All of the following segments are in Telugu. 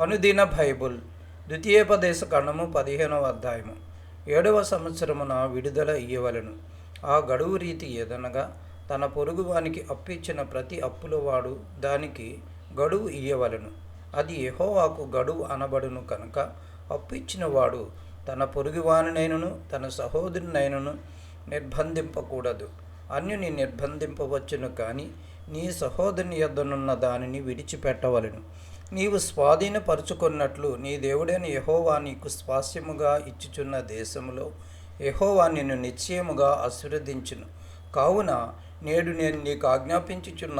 అనుదిన బైబుల్ ద్వితీయోపదేశ ఖండము 15వ అధ్యాయము 7వ సంవత్సరమున విడుదల ఇయ్యవలెను. ఆ గడువు రీతి ఏదనగా, తన పొరుగువానికి అప్పిచ్చిన ప్రతి అప్పులవాడు దానికి గడువు ఇయ్యవలెను. అది యెహోవాకు గడువు అనబడును కనుక అప్పిచ్చిన వాడు తన పొరుగువానినైనను తన సహోదరునైనను నిర్బంధింపకూడదు. అన్యుని నిర్బంధింపవచ్చును, కానీ నీ సహోదరుని యొద్దనున్న దానిని విడిచిపెట్టవలెను. నీవు స్వాధీనపరుచుకున్నట్లు నీ దేవుడైన యెహోవా నీకు స్వాస్యముగా ఇచ్చుచున్న దేశములో యెహోవా నిన్ను నిశ్చయముగా ఆశీర్వదించును. కావున నేడు నేను నీకు ఆజ్ఞాపించుచున్న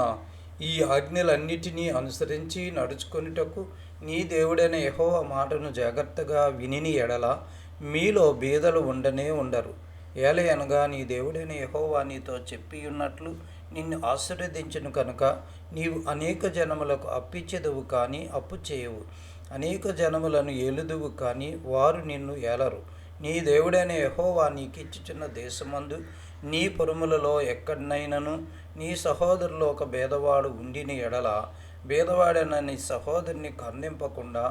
ఈ ఆజ్ఞలన్నిటినీ అనుసరించి నడుచుకొనుటకు నీ దేవుడైన యెహోవా మాటను జాగ్రత్తగా వినిని ఎడల మీలో బీదలు ఉండనే ఉండరు. ఏలయనగా నీ దేవుడైన యెహోవా నీతో చెప్పియున్నట్లు నిన్ను ఆశీర్వదించును కనుక నీవు అనేక జనములకు అప్పిచ్చెదవు, కానీ అప్పు చేయవు. అనేక జనములను ఏలుదువు, కానీ వారు నిన్ను ఏలరు. నీ దేవుడైన యెహోవా నీకిచ్చుచున్న దేశమందు నీ పొరుములలో ఎక్కడనైనను నీ సహోదరులో ఒక భేదవాడు ఉండిన ఎడల, భేదవాడైన నీ సహోదరుని ఖండింపకుండా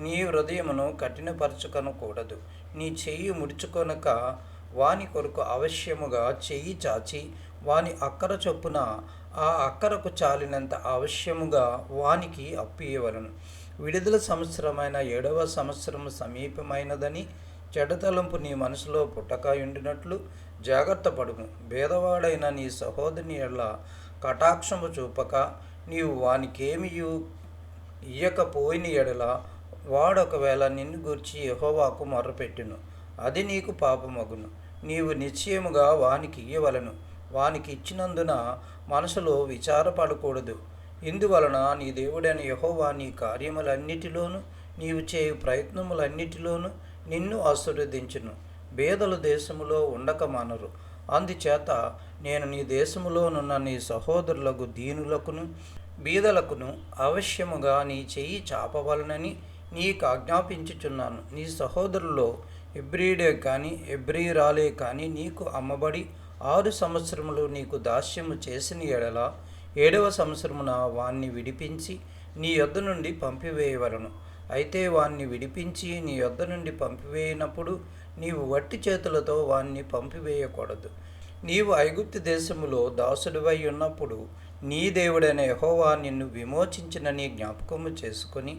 నీ హృదయమును కఠినపరచుకొనకూడదు. నీ చెయ్యి ముడుచుకొనక వాని కొరకు అవశ్యముగా చెయ్యి చాచి వాని అక్కర చొప్పున ఆ అక్కరకు చాలినంత అవశ్యముగా వానికి అప్పియవలను. విడుదల సంవత్సరమైన 7వ సంవత్సరము సమీపమైనదని చెడతలంపు నీ మనసులో పుట్టకయుండినట్లు జాగ్రత్త పడుము. భేదవాడైన నీ సహోదరుని ఎడల కటాక్షము చూపక నీవు వానికేమియు ఇయ్యకపోయిన ఎడల వాడొకవేళ నిన్ను గూర్చి యెహోవాకు మొర్రపెట్టును, అది నీకు పాపమగును. నీవు నిశ్చయముగా వానికి ఇయ్యవలను. వానికి ఇచ్చినందున మనసులో విచారపడకూడదు. ఇందువలన నీ దేవుడైన యెహోవా నీ కార్యములన్నిటిలోనూ నీవు చేయు ప్రయత్నములన్నిటిలోనూ నిన్ను ఆశీర్వదించును. బేదలు దేశములో ఉండక మానరు. అందుచేత నేను నీ దేశములోనున్న నీ సహోదరులకు దీనులకును బీదలకును అవశ్యముగా నీ చెయ్యి చాపవలనని నీకు ఆజ్ఞాపించుచున్నాను. నీ సహోదరుల్లో ఎబ్రీయుడే కానీ ఎబ్రీయురాలే కానీ నీకు అమ్మబడి 6 సంవత్సరములు నీకు దాస్యము చేసిన ఎడల 7వ సంవత్సరమున వాణ్ణి విడిపించి నీ యొద్ద నుండి పంపివేయవలను. అయితే వాణ్ణి విడిపించి నీ యొద్ద నుండి పంపివేయనప్పుడు నీవు వట్టి చేతులతో వాణ్ణి పంపివేయకూడదు. నీవు ఐగుప్తు దేశములో దాసుడివై ఉన్నప్పుడు నీ దేవుడైన యెహోవా నిన్ను విమోచించినని జ్ఞాపకము చేసుకొని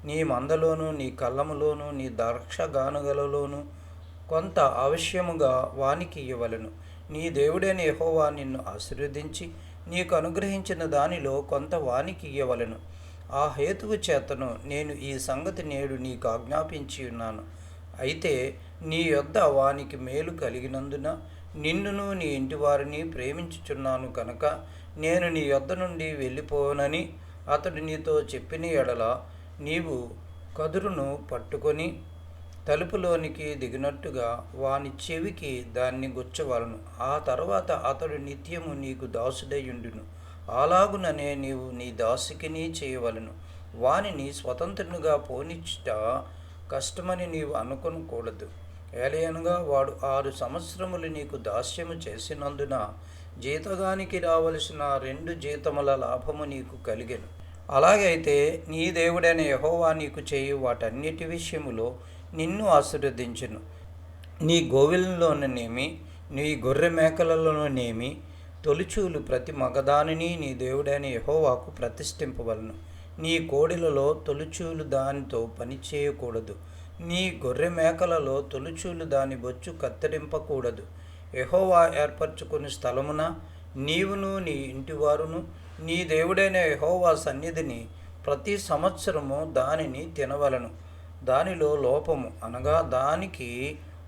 నీ మందలోను నీ కళ్ళములోను నీ ద్రాక్షగానుగలలోను కొంత అవశ్యముగా వానికి ఇయ్యవలెను. నీ దేవుడైన యెహోవా నిన్ను ఆశీర్వదించి నీకు అనుగ్రహించిన దానిలో కొంత వానికి ఇయ్యవలెను. ఆ హేతువు చేతను నేను ఈ సంగతి నేడు నీకు ఆజ్ఞాపించి ఉన్నాను. అయితే నీ యొద్ద వానికి మేలు కలిగినందున నిన్నును నీ ఇంటివారిని ప్రేమించుచున్నాను కనుక నేను నీ యొద్ద నుండి వెళ్ళిపోనని అతడు నీతో చెప్పిన ఎడల నీవు కదురును పట్టుకొని తలుపులోనికి దిగినట్టుగా వాని చెవికి దాన్ని గుచ్చవలను. ఆ తర్వాత అతడు నిత్యము నీకు దాసుడయుండును. అలాగుననే నీవు నీ దాసికిని చేయవలను. వానిని స్వతంత్రునిగా పోనిచ్చుట కష్టమని నీవు అనుకొనకూడదు. ఏలయనగా వాడు 6 సంవత్సరములు నీకు దాస్యము చేసినందున జీతగానికి రావలసిన 2 జీతముల లాభము నీకు కలిగెను. అలాగైతే నీ దేవుడైన యెహోవా నీకు చేయు వాటన్నిటి విషయములో నిన్ను ఆశీర్వదించును. నీ గోవిలంలోనేమి నీ గొర్రె మేకలలోనేమి తొలిచూలు ప్రతి మగదానిని నీ దేవుడైన యెహోవాకు ప్రతిష్ఠింపవలను. నీ కోడెలలో తొలిచూలు దానితో పని చేయకూడదు. నీ గొర్రె మేకలలో తొలిచూలు దాని బొచ్చు కత్తిరింపకూడదు. యెహోవా ఏర్పరచుకుని స్థలమున నీవును నీ ఇంటివారును నీ దేవుడైన యెహోవా సన్నిధిని ప్రతి సంవత్సరము దానిని తినవలను. దానిలో లోపము అనగా దానికి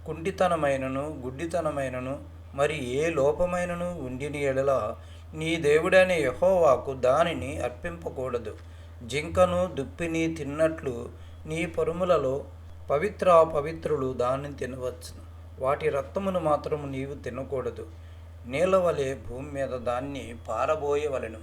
కుంటితనమైనను గుడ్డితనమైనను మరి ఏ లోపమైనను ఉండిన ఎడల నీ దేవుడైన యెహోవాకు దానిని అర్పింపకూడదు. జింకను దుప్పిని తిన్నట్లు నీ పొరుములలో పవిత్రులు దానిని తినవచ్చును. వాటి రక్తమును మాత్రము నీవు తినకూడదు. నీళ్ళ వలె భూమి మీద దాన్ని పారబోయవలెను.